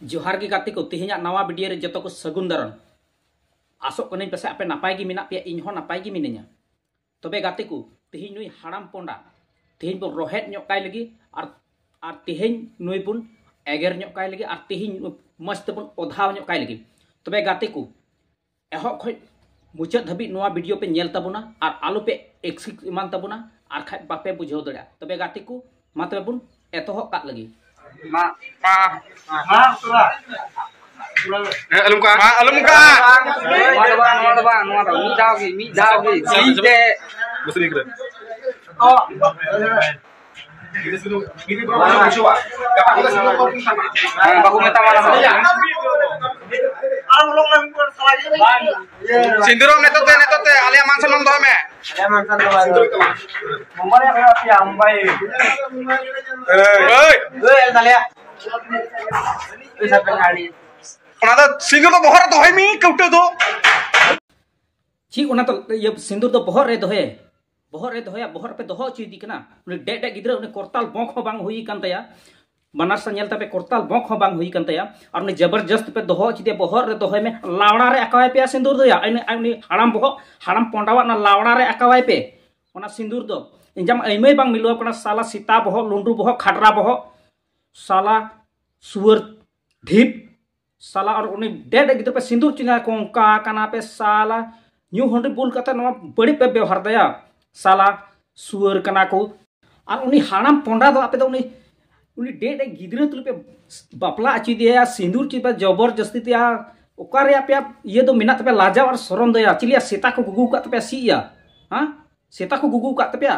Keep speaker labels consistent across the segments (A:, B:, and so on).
A: जोहार की गाते को तेहना नवा वीडियो रे जतो को सगुन दाराम आसोक कने पेसे आपे नापाय गी मिना पे इन हो नापाय गी मिनኛ तबे गाते को तेहन नुई हाड़ाम पोंडा तेहन बो रोहेट ᱧᱚᱜ काय लगी और तेहन नुई बुन एगर ᱧᱚᱜ काय लगी और तेहन मस्त बुन ओधाव ᱧᱚᱜ काय लगी तबे गाते को एहो खय मुचाद धाबी नवा वीडियो पे नेल तबुना और आलू पे एक्सिक इमान तबुना और खाय बापे बुझाव दड़ा तबे गाते को मा तबे बुन एतोह का लगी
B: मा alum ka mi daw gi site busri kre oh ini baru coba baku meta mana Sinduro netote alia mansan nom doh me alia mansan doh mombare kaya api ambai hey talia bisa pengali Ona सिंदूर तो बहर दोहे मी कउटे दो
A: ची ओना तो ये सिंदूर तो बहर रे बहर पे दोहो ची दिकना उनी डे गिद्रा उनी करताल बोंख हो बांग हुई कान तया बनार सा नेल तबे करताल बोंख हो बांग हुई कान तया और उनी जबरदस्त पे दोहो ची दे बहर रे दोहे में लावड़ा रे अकावाय पे सिंदूर दो या उनी हाड़ाम पोंडावा ना लावड़ा रे अकावाय पे ओना सिंदूर दो इंजाम एमय बांग मिलुआ कना साला सीता बहो लुंडू बहो खाडरा बहो साला सुअर ढीप साला और उन्हें डेड गिद्र पे सिंदूर चिंगा कोंका कना पे साला न्यू हंड्री बुल कता नवा बड़ी पे व्यवहार दया साला सुअर कना को और उन्हें हाड़ाम पोंडा दो आपे तो उन्हें डेड गिद्र तुल पे बापला अची दिया सिंदूर चिप जबरदस्ती दिया ओकारे आपे ये दो मिना तपे लाजा और शरम दया चिलिया सीता को गुगु का तपे सिया हां सीता को गुगु का तपे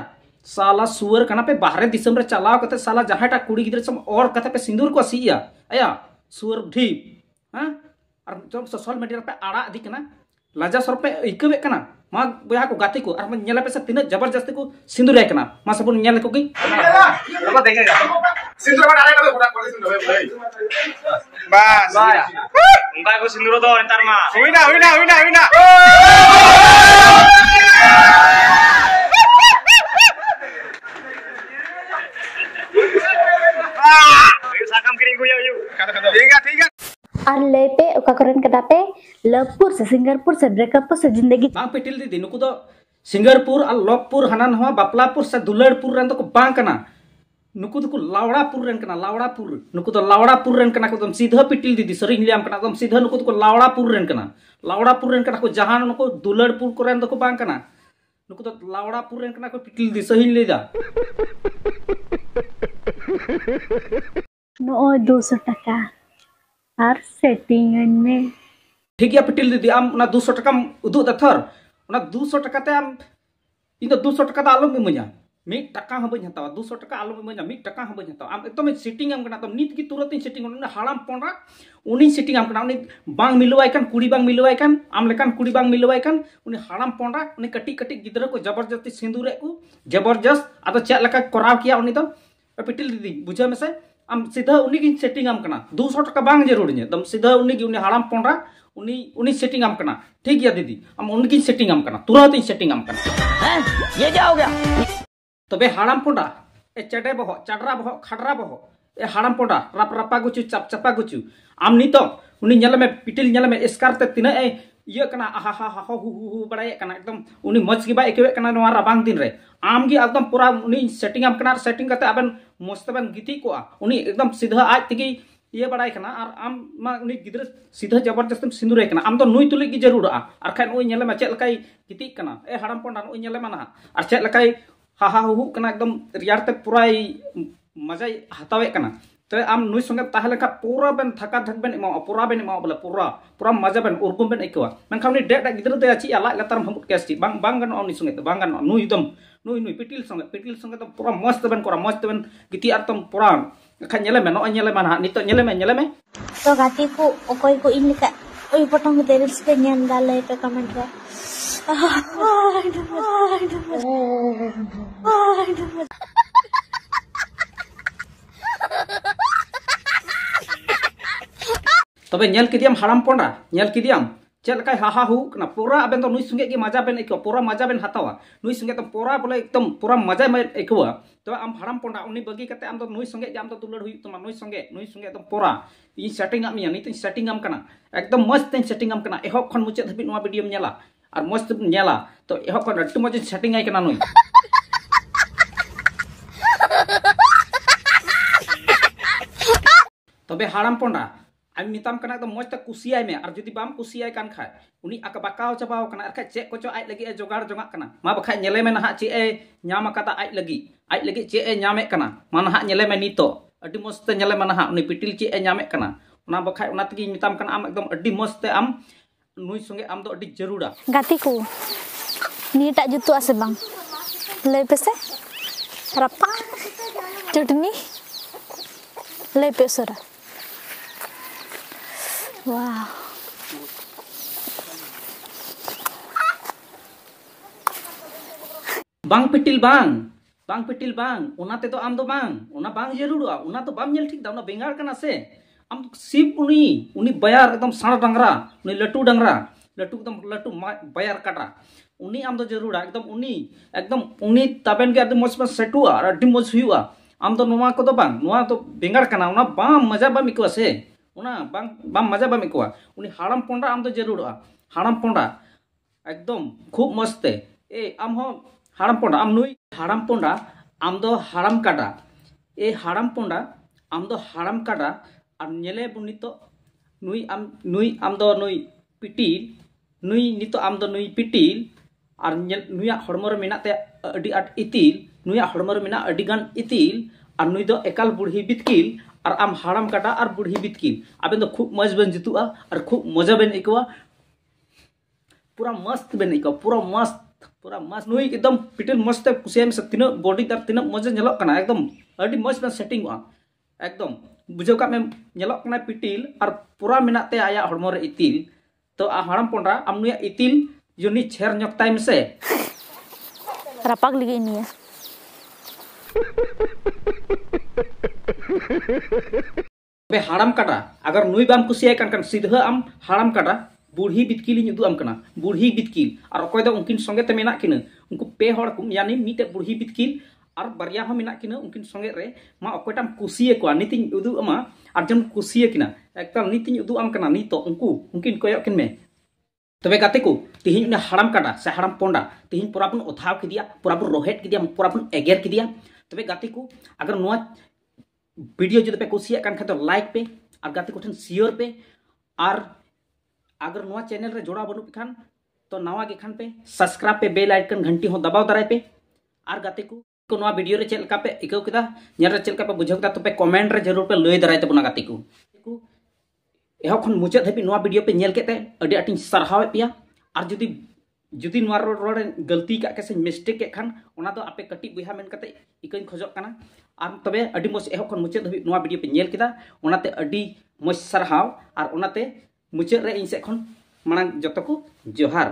A: साला सुअर कना पे बाहर दिसम रे चलाव कते साला जहाटा कुड़ी गिद्र सम और कते पे सिंदूर को सिया आया सुअर ढीप हाँ और जब सोशल मीडिया पे आड़ा अधिक ना लाजा सर पे इकवे कना मा बया को गाते को और मन नेला पे से तीन जबरदस्ती को सिंदूर है कना मा सबन नेल को की
B: apa देखेगा सिंदूर में डाले बुढ़ा को सिंदूर भाई बस उनका को सिंदूर दो entar मा हुईना sakam kiring ko yuk ठीक है
C: और ले पे ओका करन कदा पे लवपुर से सिंगापुर से ब्रेकअप से जिंदगी
A: बांग पेटिल दी नुकु दो सिंगापुर और लवपुर हनान हुआ बापलापुर से दुलड़पुर रन तो को बांग कना नुकु दो को लावड़ापुर रन कना लावड़ापुर नुकु दो लावड़ापुर रन कना को तुम सीधा पिटिल दी सरी लियाम कना तुम सीधा नुकु दो को लावड़ापुर रन कना को जहां नुकु दुलड़पुर को रन तो को बांग कना नुकु दो लावड़ापुर रन कना को पिटिल दी सही ले जा
C: नो 200 टका और सेटिंग में
A: ठीक है पिटिल दीदी आम ना 200 टका उदु दथर ना 200 टका ते आम इन 200 टका दा आलम इमanya मिट टका हम बन हतावा 200 टका आलम इमanya मिट टका हम बन हतावा आम एकदम सेटिंग आम कना तो नीत की तुरंत सेटिंग उन हाड़ाम पोंडा उनी सेटिंग आम कना उनी बांग मिलवाय कान कुड़ी बांग मिलवाय कान आम लेकान कुड़ी बांग मिलवाय कान उनी हाड़ाम पोंडा उनी कटी गिद्रा को जबरदस्ती सिंदूर को जबरदस्त आदो चे लका कराव किया उनी तो पिटिल दीदी बुझा में से आम सीधा उनी की सेटिंग आम कना 200 टका बांग जरूर ने दम सीधा उनी की उनी हाड़ाम पोंडा उनी सेटिंग आम कना ठीक गया दीदी हम उनकी सेटिंग आम कना तुरंत ही सेटिंग आम कना हैं ये क्या हो गया तबे हाड़ाम पोंडा ए चडे बहो चडरा बहो खडरा बहो ए हाड़ाम पोंडा रपा गुचु चपा गुचु आम नी तो उनी नेल में पिटिल नेल में स्कार ते तिना ए ये कना हा हु बड़ाय कना एकदम उनी मच की बा एकेवे कना नवा राबांग दिन रे आम गी एकदम पूरा उनी सेटिंग आम कना सेटिंग करते अबन मस्त बन गिती को उनी एकदम सीधा आज तकी ये बड़ाय कना और आम मा उनी गिद्र सीधा जबरदस्त सिंदूर है कना आम तो नुई तुली की जरूर आ खान ओई नेले में चेक लकाई गिती कना ए हाड़ाम पोंडा ओई नेले माना और चेक लकाई हा हु कना एकदम रियारते पूरा मजा हतावे कना तो आम नुई संगे ताहले का पूरा बेन थका थक बेन इमा पूरा बेन इमा बोले पूरा मजा बेन उर्गुम बेन इकवा मेनखान उनी डेट गिद्र दे आची आला लतार हमut केस ची बांग गन उनी संगे बांग गन नुई दम नुई पिटिल संगे तो पूरा मस्त बेन गिती आर तम पूरा खा नेले में नो नेले मान नितो नेले में
C: तो गाती को ओकोय को इन का ओय पटंग तेरिस के नेन डाले पे कमेंट रे
A: तबे नेल किदियाम हाड़ाम पोंडा नेल किदियाम चल का हाहा हु कना पूरा अबेन तो नुई संगे के मजा बेन एको पूरा मजा बेन हतावा नुई संगे तो पूरा बोले एकदम पूरा मजा में एकोवा तो आम हाराम पोंडा उनी बगी कते आम तो नुई संगे जाम तो दुलड़ हुई तमा नुई संगे एकदम पूरा इ सेटिंग आम यानी सेटिंग आम कना एकदम मस्त सेटिंग आम कना एहो खन मुचे धबि नवा वीडियो नेला और मस्त नेला तो एहो खन अट्टु मज सेटिंग आइ कना नुई तबे हाराम पोंडा आम मिताम कना एकदम मस्त कुसियाय में और जुदी बाम कुसियाय कान खाय उनी आका बाकाव चाबाव कना अरखा चे कोचो आइ लगी जोगाड़ जोंगा कना मा बखा नेले में नहा चे ए न्याम काता आइ लगी चे ए न्यामे कना मा नहा नेले में नितो अड्डी मस्त नेले में नहा उनी पिटिल चे ए न्यामे कना उना बखा उना तगी मिताम कना आम एकदम अड्डी मस्त आम नुई संगे आम दो अड्डी जरूरा
C: गाती को नीटा जुतु आसे बांग लय पे से रप्पा चटनी लय पे सरा वाह
A: बांग पिटिल बांग उना ते तो आम दो बांग जरूरा उना तो बाम नेल ठीक दा उना बेंगार कना से आम सिप उनी बयार एकदम साण डांगरा उनी लटू एकदम लटू बयार काटा उनी आम दो जरूरा एकदम उनी ताबेन के अड्डी मज सेटुआ और अड्डी मज हुआ आम दो नुआ को दो बांग नुआ तो बेंगार कना उना बाम मजा बाम इकवा से उना बाम मजा बाम इकवा उनी हाराम पोंडा आम दो जरूरा हाराम पोंडा एकदम खूब मस्त ए आम हो हाराम पोंडा आम नुई हाराम पोंडा आम दो हाराम काटा ए हाराम पोंडा आम दो हाराम काटा और नेले बुनी तो नुई आम दो नुई पिटिल नुई नितो आम दो नुई पिटिल और नुया हड़मो रे मेना ते अड्डी आट इतिल नुया हड़मो रे मेना अड्डी गान इतिल और नुई दो एकाल बुढ़ी बितकिल और आम हाराम काटा और बुढ़ी बितकिल आबेन दो खूब मज बेन जुतुआ और खूब मजा बेन इकवा पूरा मस्त बेन इकवा पूरा मस्त नुई एकदम पिटिल मस्त कुसिया में तीना बॉडी तार तीना मजा नेलो कना एकदम अड्डी मस्त बेन सेटिंग एकदम बुझाव का में नेलो कना पिटिल और पूरा मेना ते आया हड़मो रे इतिल तो आ हाराम पोंडा आम नुया इतिल जुनी छेर ᱧᱚᱜ टाइम से
C: रापाक लगी नहीं है
A: बे हाराम काटा अगर नुई बाम कुसिया कान सीधा आम हाराम काटा बुढ़ी बितकिल उदू आम कना बुढ़ी बितकिल और अकोय दो उनकिन संगे ते मेना किना उनको पे हड़ यानी मीटे बुढ़ी बितकिल और बारिया हो मेना किना उनकिन संगे रे मा अकोयटाम कुसिया को नीतिन उदू अमा और जम कुसिया किना एकदम नीतिन उदू आम कना नीतो उनकिन कोयो किन में तबे गाते को तिहिन ने हाराम काटा से हाराम पोंडा तिहिन पूरा बन उठाव किदिया पूरा बन रोहेट किदिया पूरा बन एगेर किदिया तबे गाते को अगर नुआ वीडियो जो पे कुसिया कान खा तो लाइक पे और गाते को ठन शेयर पे और अगर नुआ चैनल रे जोड़ा बनु खान तो नवा के खान पे सब्सक्राइब पे बेल आइकन घंटी हो दबाव दराय पे और गाते को नुआ वीडियो रे चेलका पे इको किदा नेर रे चेलका पे बुझाव किदा तो पे कमेंट रे जरूर पे लय दराय तबना गाते को एहो खन मुचाद धबी नुआ वीडियो पे नेल केते अडी आटिन सरहाव पिया और जुदी नुआ रोड गलती का से मिस्टेक के खान ओना दो आपे कटी बुहा मेन कते इकन खोजक कना और तबे अडी मस एहो खन मुचाद धबी नुआ वीडियो पे नेल केदा ओनाते अडी मस सरहाव और ओनाते मुचाद रे इन से खन मांग जतो को जोहार।